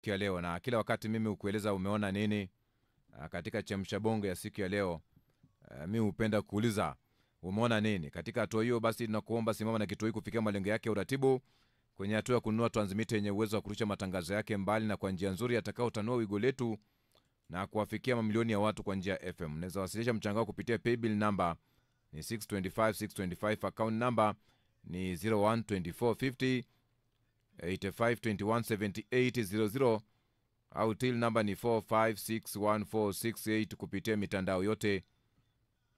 ya leo, na kila wakati mimi ukueleza umeona nini katika chemsha bongo ya siku ya leo. Mimi hupenda kuuliza umeona nini katika hatua hiyo. Basi tunakuomba simama na kituo hiki kufikia malengo yake ya uratibu kwenye hatua ya kununua transmitter yenye uwezo wa kurusha matangazo yake mbali na kwa njia nzuri atakao tanua wigo letu na kuwafikia mamilioni ya watu kwa njia ya FM. Unaweza wasilisha mchango kupitia paybill number ni 625625, account number ni 012450 85217800, au till number ni 45614668 kupitia mitandao yote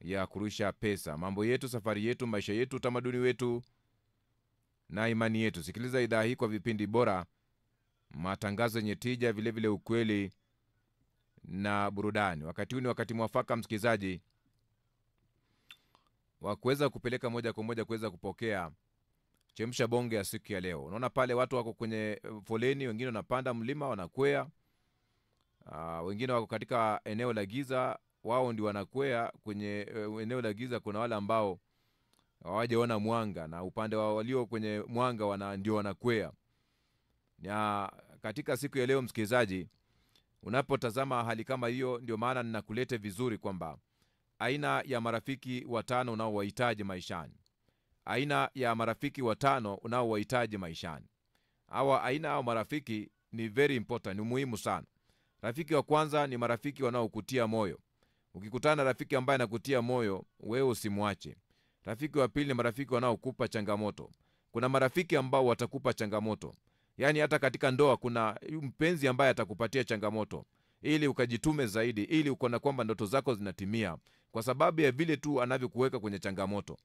ya kurusha pesa. Mambo yetu, safari yetu, maisha yetu, utamaduni wetu na imani yetu. Sikiliza idhaa hii kwa vipindi bora, matangazo yenye tija, vile vile ukweli na burudani. Wakati huu ni wakati mwafaka msikizaji wa kuweza kupeleka moja kwa moja kuweza kupokea chemsha bonge ya siku ya leo. Unaona pale watu wako kwenye foleni, wengine wanapanda mlima wanakwea, wengine wako katika eneo la giza, wao ndio wanakwea kwenye eneo la giza. Kuna wale ambao hawajaona mwanga, na upande wa walio kwenye mwanga ndio wanakwea. Na katika siku ya leo msikizaji, unapotazama hali kama hiyo, ndio maana ninakulete vizuri kwamba aina ya marafiki watano unaowahitaji maishani. Aina ya marafiki watano unaowahitaji maishani. Hawa aina ya marafiki ni very important, ni muhimu sana. Rafiki wa kwanza ni marafiki wanaokutia moyo. Ukikutana na rafiki ambaye anakutia moyo, wewe usimwache. Rafiki wa pili ni marafiki wanaokupa changamoto. Kuna marafiki ambao watakupa changamoto. Yaani hata katika ndoa kuna mpenzi ambaye atakupatia changamoto ili ukajitume zaidi, ili ukona kwamba ndoto zako zinatimia kwa sababu ya vile tu anavyokuweka kwenye changamoto.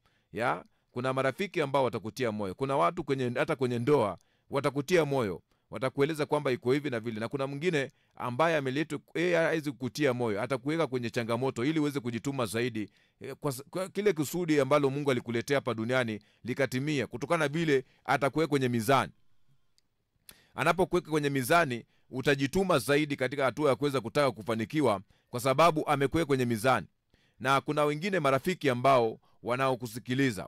Kuna marafiki ambao watakutia moyo. Kuna watu hata kwenye ndoa watakutia moyo, watakueleza kwamba iko hivi na vile. Na kuna mwingine ambaye ameletwa haizi kukutia moyo, atakuweka kwenye changamoto ili uweze kujituma zaidi, kwa kile kusudi ambalo Mungu alikuletea hapa duniani likatimia. Kutokana vile atakuweka kwenye mizani. Anapokuweka kwenye mizani, utajituma zaidi katika hatua ya kuweza kutaka kufanikiwa kwa sababu amekuweka kwenye mizani. Na kuna wengine marafiki ambao wanaokusikiliza,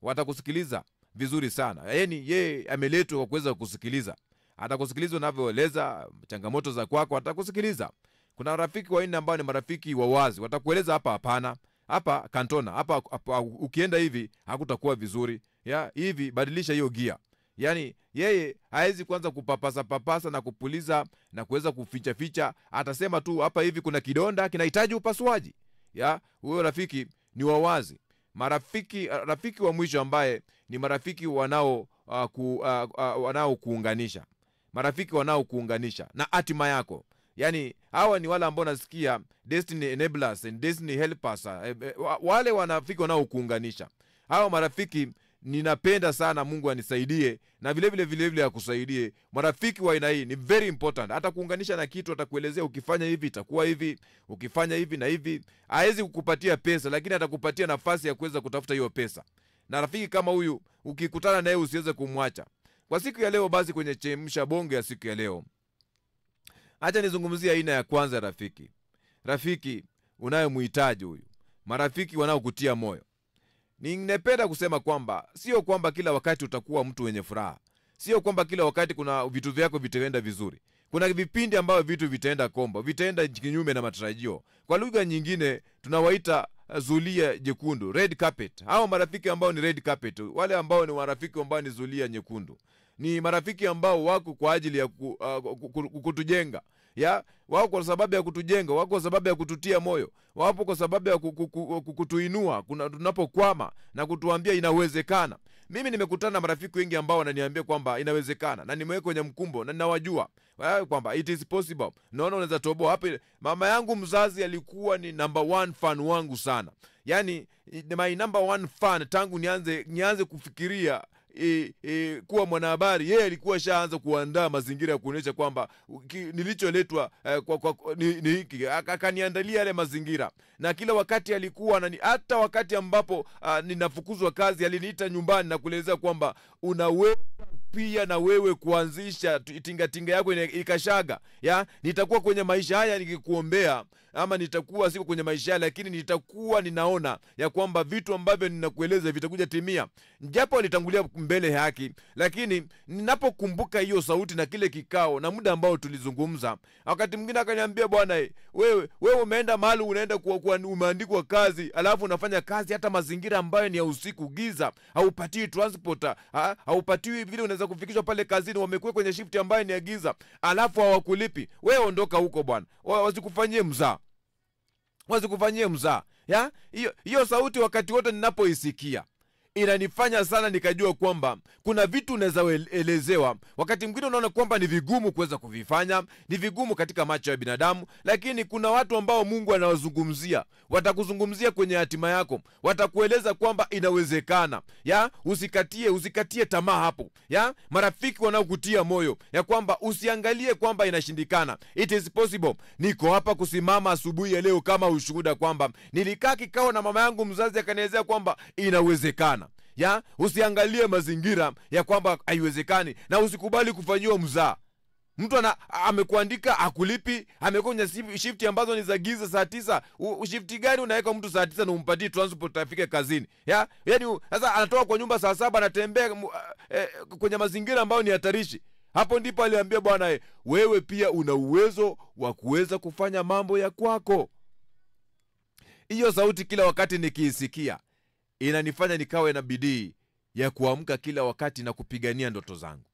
watakusikiliza vizuri sana. Yaani yeye ameletwa kwa kuweza kukusikiliza. Atakusikiliza unavyoeleza changamoto za kwako, atakusikiliza. Kuna marafiki wa aina ambao ni marafiki wa wazi, watakueleza hapa hapana, hapa kantona, hapa ukienda hivi hakutakuwa vizuri. Hivi badilisha hiyo gia. Yaani yeye haezi kwanza kupapasa na kupuliza na kuweza kuficha. Atasema tu hapa hivi kuna kidonda kinahitaji upasuaji. Huyo rafiki ni wawazi. Rafiki wa mwisho ambaye ni marafiki wanaokuunganisha. Marafiki wanaokuunganisha na hatima yako. Yaani hawa ni wale ambao nasikia destiny enablers and destiny helpers. Wale wanafiki wanaokuunganisha. Hawa marafiki ninapenda sana Mungu anisaidie na vile vile akusaidie. Marafiki wa aina hii ni very important. Hata kuunganisha na kitu, atakuelezea ukifanya hivi itakuwa hivi, ukifanya hivi na hivi. Haezi kukupatia pesa, lakini atakupatia nafasi ya kuweza kutafuta hiyo pesa. Na rafiki kama huyu ukikutana naye usiweze kumwacha. Kwa siku ya leo basi kwenye chemsha bonge ya siku ya leo, acha nizungumzie aina ya kwanza ya rafiki. Rafiki unayemhitaji huyu. Marafiki wanaokutia moyo. Ningependa kusema kwamba sio kwamba kila wakati utakuwa mtu mwenye furaha. Sio kwamba kila wakati kuna vitu vyako vitaenda vizuri. Kuna vipindi ambavyo vitu vitaenda kombo, vitaenda kinyume na matarajio. Kwa lugha nyingine tunawaita zulia jekundu, red carpet. Hao marafiki ambao ni red carpet, wale ambao ni marafiki ambao ni zulia nyekundu, ni marafiki ambao wako kwa ajili ya kutujenga. Wako kwa sababu ya kutujenga, wako kwa sababu ya kututia moyo, wapo kwa sababu ya kutuinua tunapokwama na kutuambia inawezekana. Mimi nimekutana na marafiki wengi ambao wananiambia kwamba inawezekana, na nimeweka kwenye mkumbo na ninawajua kwamba it is possible. Naona unaweza toboa hapa. Mama yangu mzazi alikuwa ni number 1 fan wangu sana. Yaani my number 1 fan tangu nianze kufikiria kuwa mwanahabari. Yeye alikuwa shaanza kuandaa mazingira ya kuonyesha kwamba nilicholetwa ni hiki. Akaniandalia yale mazingira, na kila wakati alikuwa hata wakati ambapo ninafukuzwa kazi aliniita nyumbani na kuelezea kwamba unaweza pia na wewe kuanzisha tingatinga yako ikashaga. Nitakuwa kwenye maisha haya nikikuombea, ama nitakuwa siko kwenye maisha haya, lakini nitakuwa ninaona ya kwamba vitu ambavyo ninakueleza vitakuja timia. Japo nitangulia mbele haki, lakini ninapokumbuka hiyo sauti na kile kikao na muda ambao tulizungumza, wakati mwingine akaniambia, bwana, wewe umeenda mahali unaenda umeandikwa kazi, alafu unafanya kazi hata mazingira ambayo ni ya usiku, giza, haupatiwi transport, haupatiwi vile unaweza kufikishwa pale kazini, wamekuwa kwenye shift ambayo ni ya giza, alafu hawakulipi. Wewe ondoka huko bwana, wasikufanyie mzaa, wasikufanyie mzaa. Hiyo sauti wakati wote ninapoisikia inanifanya sana nikajua kwamba kuna vitu unaweza elezewa. Wakati mwingine unaona kwamba ni vigumu kuweza kuvifanya, ni vigumu katika macho ya binadamu, lakini kuna watu ambao Mungu anawazungumzia, watakuzungumzia kwenye hatima yako, watakueleza kwamba inawezekana. Usikatie tamaa hapo. Marafiki wanaokutia moyo ya kwamba usiangalie kwamba inashindikana. It is possible. Niko hapa kusimama asubuhi ya leo kama ushuhuda kwamba nilikaa kikao na mama yangu mzazi, akanielezea kwamba inawezekana. Usiangalie mazingira ya kwamba haiwezekani, na usikubali kufanyiwa mzaa. Mtu amekuandika akulipi, amekuwa kwenye shift ambazo ni za giza saa 9. Shift gani unaweka mtu saa 9 na umpatie transport afike kazini? Yaani sasa anatoka kwa nyumba saa 7 anatembea kwenye mazingira ambayo ni hatarishi. Hapo ndipo aliambia, bwana, wewe pia una uwezo wa kuweza kufanya mambo ya kwako. Hiyo sauti kila wakati nikiisikia inanifanya nikawe na bidii ya kuamka kila wakati na kupigania ndoto zangu.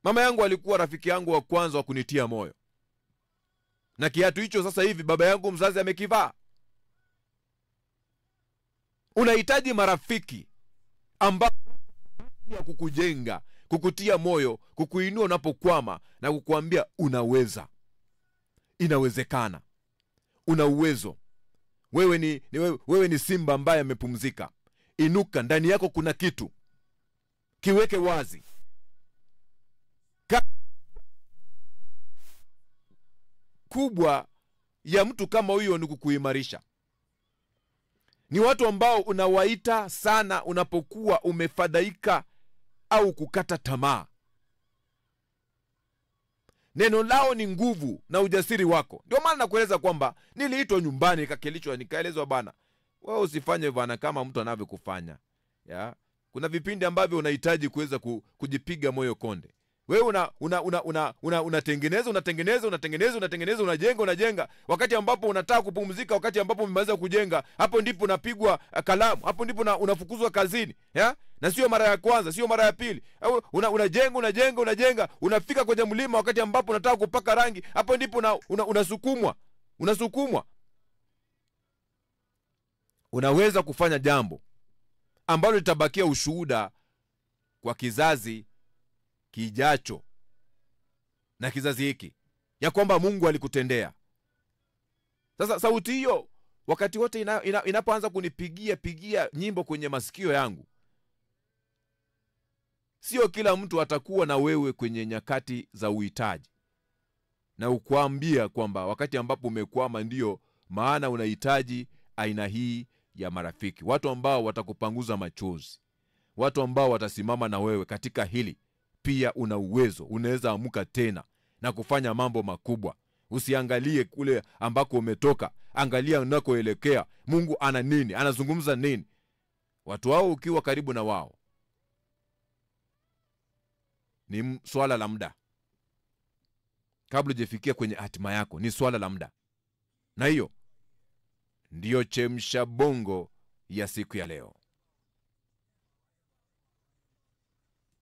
Mama yangu alikuwa rafiki yangu wa kwanza wa kunitia moyo, na kiatu hicho sasa hivi baba yangu mzazi amekivaa. Unahitaji marafiki ambao ya kukujenga, kukutia moyo, kukuinua unapokwama na kukuambia unaweza, inawezekana, una uwezo. Wewe ni simba ambaye amepumzika. Inuka, ndani yako kuna kitu, kiweke wazi. Kubwa ya mtu kama huyo ni kukuimarisha. Ni watu ambao unawaita sana unapokuwa umefadhaika au kukata tamaa. Neno lao ni nguvu na ujasiri wako. Ndio maana nakueleza kwamba niliitwa nyumbani nikaelezwa, bana, wewe usifanye bana kama mtu anavyokufanya. Kuna vipindi ambavyo unahitaji kuweza kujipiga moyo konde. Wewe unatengeneza, unajenga. Wakati ambapo unataka kupumzika, wakati ambapo umemaliza kujenga, hapo ndipo unapigwa kalamu, hapo ndipo unafukuzwa kazini. Na sio mara ya kwanza, sio mara ya pili. Unajenga, unafika kwenye mlima, wakati ambapo unataka kupaka rangi, hapo ndipo unasukumwa. Unaweza kufanya jambo ambalo litabakia ushuhuda kwa kizazi kijacho na kizazi hiki, ya kwamba Mungu alikutendea. Sasa sauti hiyo wakati wote inapoanza kunipigia nyimbo kwenye masikio yangu, sio kila mtu atakuwa na wewe kwenye nyakati za uhitaji na ukuambia kwamba wakati ambapo umekwama ndio maana unahitaji aina hii ya marafiki. Watu ambao watakupanguza machozi, watu ambao watasimama na wewe katika hili. Pia una uwezo, unaweza amuka tena na kufanya mambo makubwa. Usiangalie kule ambako umetoka, angalia unakoelekea. Mungu ana nini, anazungumza nini. Watu hao ukiwa karibu na wao, ni swala la muda kabla hujafikia kwenye hatima yako. Ni swala la muda. Na hiyo ndiyo chemsha bongo ya siku ya leo.